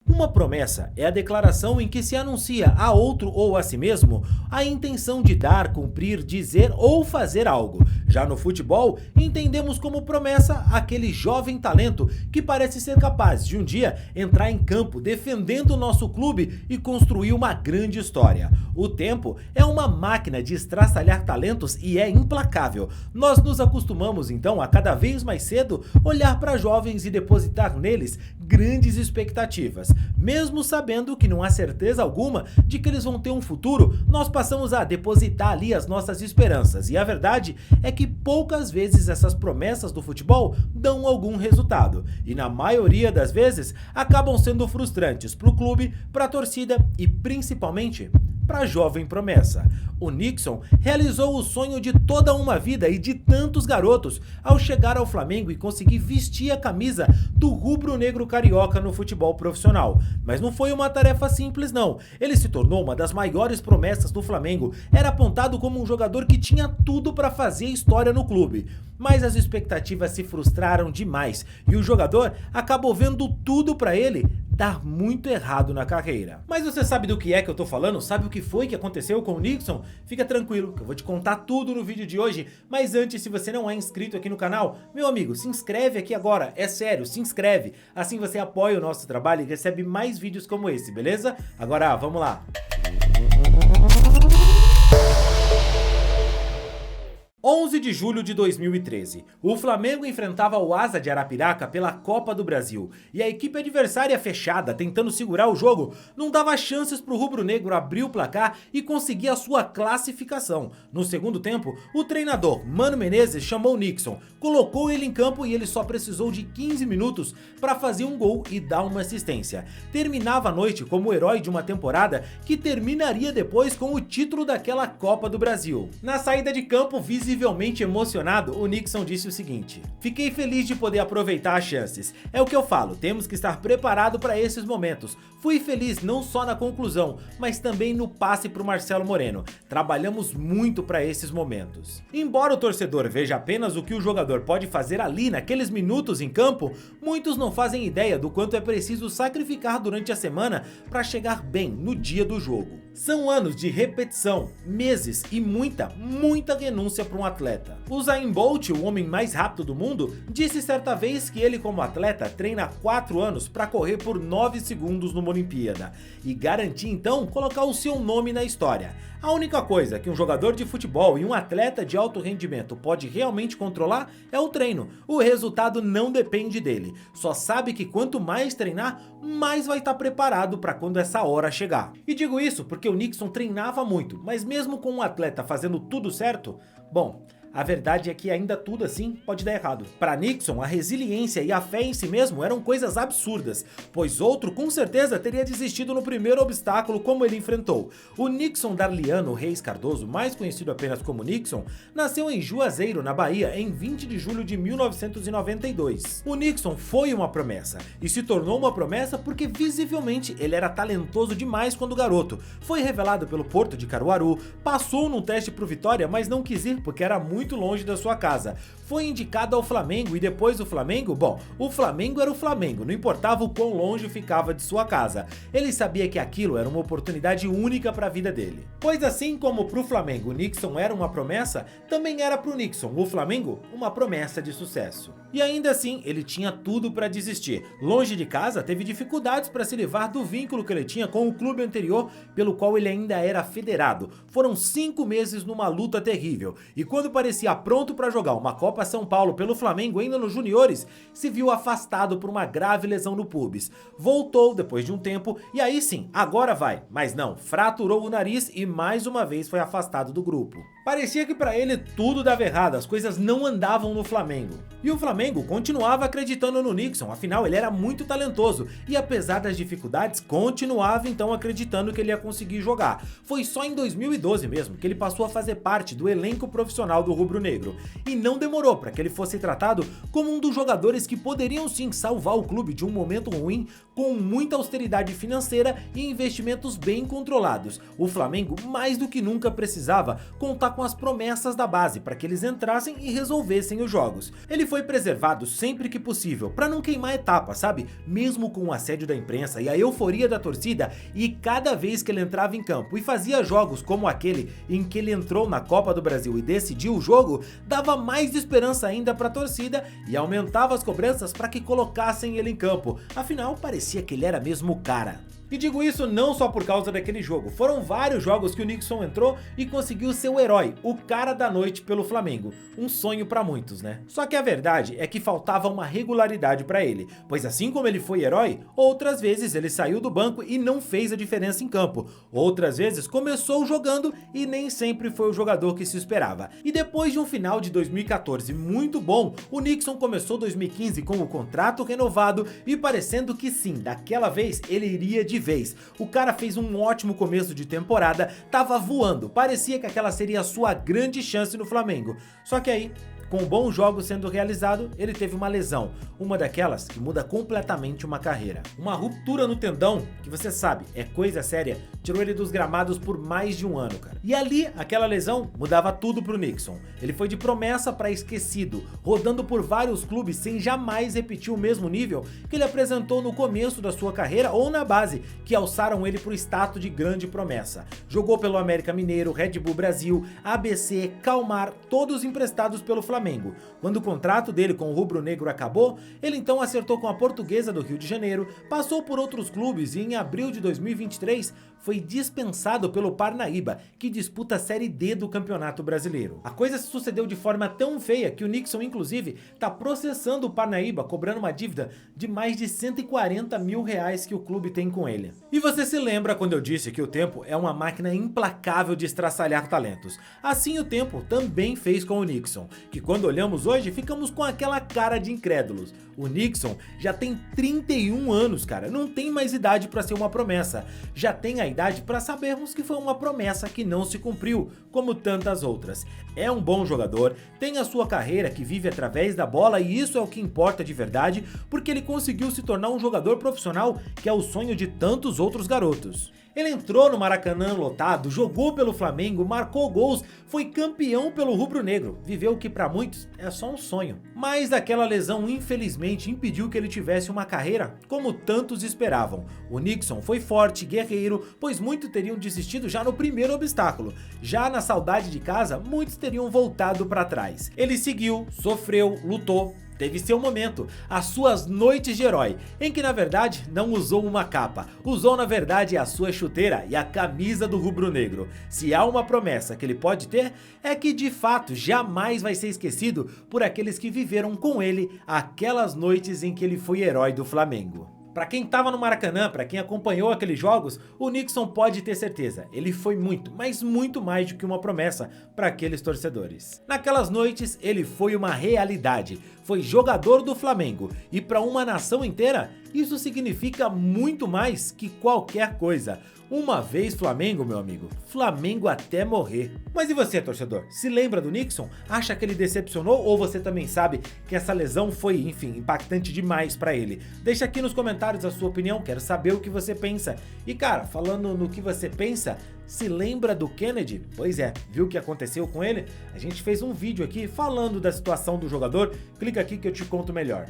Uma promessa é a declaração em que se anuncia a outro ou a si mesmo a intenção de dar, cumprir, dizer ou fazer algo. Já no futebol, entendemos como promessa aquele jovem talento que parece ser capaz de um dia entrar em campo defendendo o nosso clube e construir uma grande história. O tempo é uma máquina de estraçalhar talentos e é implacável. Nós nos acostumamos então a cada vez mais cedo olhar para jovens e depositar neles grandes expectativas. Mesmo sabendo que não há certeza alguma de que eles vão ter um futuro, nós passamos a depositar ali as nossas esperanças. E a verdade é que poucas vezes essas promessas do futebol dão algum resultado. E na maioria das vezes acabam sendo frustrantes para o clube, para a torcida e principalmente para a jovem promessa. O Knickson realizou o sonho de toda uma vida e de tantos garotos ao chegar ao Flamengo e conseguir vestir a camisa do rubro-negro carioca no futebol profissional. Mas não foi uma tarefa simples não. Ele se tornou uma das maiores promessas do Flamengo. Era apontado como um jogador que tinha tudo para fazer história no clube. Mas as expectativas se frustraram demais e o jogador acabou vendo tudo para ele dar muito errado na carreira. Mas você sabe do que é que eu tô falando? Sabe o que foi que aconteceu com o Knickson? Fica tranquilo que eu vou te contar tudo no vídeo de hoje, mas antes, se você não é inscrito aqui no canal, meu amigo, se inscreve aqui agora, é sério, se inscreve, assim você apoia o nosso trabalho e recebe mais vídeos como esse, beleza? Agora, vamos lá! 11 de julho de 2013, o Flamengo enfrentava o Asa de Arapiraca pela Copa do Brasil e a equipe adversária fechada, tentando segurar o jogo, não dava chances para o rubro-negro abrir o placar e conseguir a sua classificação. No segundo tempo, o treinador Mano Menezes chamou o Knickson, colocou ele em campo e ele só precisou de 15 minutos para fazer um gol e dar uma assistência. Terminava a noite como o herói de uma temporada que terminaria depois com o título daquela Copa do Brasil. Na saída de campo, visivelmente emocionado, o Knickson disse o seguinte: "Fiquei feliz de poder aproveitar as chances. É o que eu falo, temos que estar preparado para esses momentos. Fui feliz não só na conclusão, mas também no passe para o Marcelo Moreno. Trabalhamos muito para esses momentos." Embora o torcedor veja apenas o que o jogador pode fazer ali naqueles minutos em campo, muitos não fazem ideia do quanto é preciso sacrificar durante a semana para chegar bem no dia do jogo. São anos de repetição, meses e muita renúncia para um atleta. O Usain Bolt, o homem mais rápido do mundo, disse certa vez que ele como atleta treina 4 anos para correr por 9 segundos numa Olimpíada e garantir então colocar o seu nome na história. A única coisa que um jogador de futebol e um atleta de alto rendimento pode realmente controlar é o treino. O resultado não depende dele, só sabe que quanto mais treinar, mais vai estar preparado para quando essa hora chegar. E digo isso porque o Knickson treinava muito, mas mesmo com um atleta fazendo tudo certo, bom, a verdade é que ainda tudo assim pode dar errado. Para Knickson, a resiliência e a fé em si mesmo eram coisas absurdas, pois outro com certeza teria desistido no primeiro obstáculo como ele enfrentou. O Knickson Darliano Reis Cardoso, mais conhecido apenas como Knickson, nasceu em Juazeiro, na Bahia, em 20 de julho de 1992. O Knickson foi uma promessa, e se tornou uma promessa porque visivelmente ele era talentoso demais quando garoto. Foi revelado pelo Porto de Caruaru, passou num teste pro Vitória, mas não quis ir porque era muito longe da sua casa. Foi indicado ao Flamengo e depois do Flamengo, bom, o Flamengo era o Flamengo, não importava o quão longe ficava de sua casa. Ele sabia que aquilo era uma oportunidade única para a vida dele. Pois assim como pro Flamengo o Knickson era uma promessa, também era pro Knickson, o Flamengo, uma promessa de sucesso. E ainda assim, ele tinha tudo para desistir. Longe de casa, teve dificuldades para se livrar do vínculo que ele tinha com o clube anterior, pelo qual ele ainda era federado. Foram 5 meses numa luta terrível, e quando parecia pronto para jogar uma Copa São Paulo pelo Flamengo ainda nos juniores, se viu afastado por uma grave lesão no pubis. Voltou depois de um tempo, e aí sim, agora vai, mas não, fraturou o nariz e mais uma vez foi afastado do grupo. Parecia que para ele tudo dava errado, as coisas não andavam no Flamengo. E o Flamengo continuava acreditando no Knickson, afinal ele era muito talentoso e apesar das dificuldades continuava então acreditando que ele ia conseguir jogar. Foi só em 2012 mesmo que ele passou a fazer parte do elenco profissional do rubro-negro e não demorou para que ele fosse tratado como um dos jogadores que poderiam sim salvar o clube de um momento ruim com muita austeridade financeira e investimentos bem controlados. O Flamengo mais do que nunca precisava contar com as promessas da base para que eles entrassem e resolvessem os jogos. Ele foi preservado sempre que possível, para não queimar etapa, sabe? Mesmo com o assédio da imprensa e a euforia da torcida, e cada vez que ele entrava em campo e fazia jogos como aquele em que ele entrou na Copa do Brasil e decidiu o jogo, dava mais esperança ainda para a torcida e aumentava as cobranças para que colocassem ele em campo. Afinal, parecia que ele era mesmo o cara. E digo isso não só por causa daquele jogo, foram vários jogos que o Nixon entrou e conseguiu ser o herói, o cara da noite pelo Flamengo. Um sonho pra muitos, né? Só que a verdade é que faltava uma regularidade pra ele, pois assim como ele foi herói, outras vezes ele saiu do banco e não fez a diferença em campo. Outras vezes começou jogando e nem sempre foi o jogador que se esperava. E depois de um final de 2014 muito bom, o Nixon começou 2015 com o contrato renovado e parecendo que sim, daquela vez ele iria de vez. O cara fez um ótimo começo de temporada, tava voando, parecia que aquela seria a sua grande chance no Flamengo. Só que aí, com bons jogos sendo realizado, ele teve uma lesão, uma daquelas que muda completamente uma carreira. Uma ruptura no tendão, que você sabe, é coisa séria, tirou ele dos gramados por mais de um ano, cara. E ali, aquela lesão mudava tudo pro Nixon. Ele foi de promessa para esquecido, rodando por vários clubes sem jamais repetir o mesmo nível que ele apresentou no começo da sua carreira ou na base, que alçaram ele pro status de grande promessa. Jogou pelo América Mineiro, Red Bull Brasil, ABC, Calmar, todos emprestados pelo Flamengo. Quando o contrato dele com o rubro-negro acabou, ele então acertou com a Portuguesa do Rio de Janeiro, passou por outros clubes e em abril de 2023 foi dispensado pelo Parnaíba, que disputa a Série D do Campeonato Brasileiro. A coisa se sucedeu de forma tão feia que o Nixon inclusive está processando o Parnaíba, cobrando uma dívida de mais de 140 mil reais que o clube tem com ele. E você se lembra quando eu disse que o tempo é uma máquina implacável de estraçalhar talentos? Assim o tempo também fez com o Nixon, que quando olhamos hoje ficamos com aquela cara de incrédulos. O Nixon já tem 31 anos, cara, não tem mais idade para ser uma promessa, já tem a idade para sabermos que foi uma promessa que não se cumpriu, como tantas outras. É um bom jogador, tem a sua carreira que vive através da bola e isso é o que importa de verdade, porque ele conseguiu se tornar um jogador profissional que é o sonho de tantos outros garotos. Ele entrou no Maracanã lotado, jogou pelo Flamengo, marcou gols, foi campeão pelo rubro-negro, viveu o que para muitos é só um sonho. Mas aquela lesão infelizmente impediu que ele tivesse uma carreira como tantos esperavam. O Nixon foi forte, guerreiro, pois muitos teriam desistido já no primeiro obstáculo. Já na saudade de casa, muitos teriam voltado para trás. Ele seguiu, sofreu, lutou. Teve seu momento, as suas noites de herói, em que na verdade não usou uma capa, usou na verdade a sua chuteira e a camisa do rubro-negro. Se há uma promessa que ele pode ter, é que de fato jamais vai ser esquecido por aqueles que viveram com ele aquelas noites em que ele foi herói do Flamengo. Pra quem tava no Maracanã, pra quem acompanhou aqueles jogos, o Nixon pode ter certeza, ele foi muito, mas muito mais do que uma promessa para aqueles torcedores. Naquelas noites, ele foi uma realidade, foi jogador do Flamengo, e para uma nação inteira, isso significa muito mais que qualquer coisa. Uma vez Flamengo, meu amigo, Flamengo até morrer. Mas e você, torcedor? Se lembra do Nixon? Acha que ele decepcionou ou você também sabe que essa lesão foi, enfim, impactante demais pra ele? Deixa aqui nos comentários a sua opinião, quero saber o que você pensa. E cara, falando no que você pensa, se lembra do Kennedy? Pois é, viu o que aconteceu com ele? A gente fez um vídeo aqui falando da situação do jogador, clica aqui que eu te conto melhor.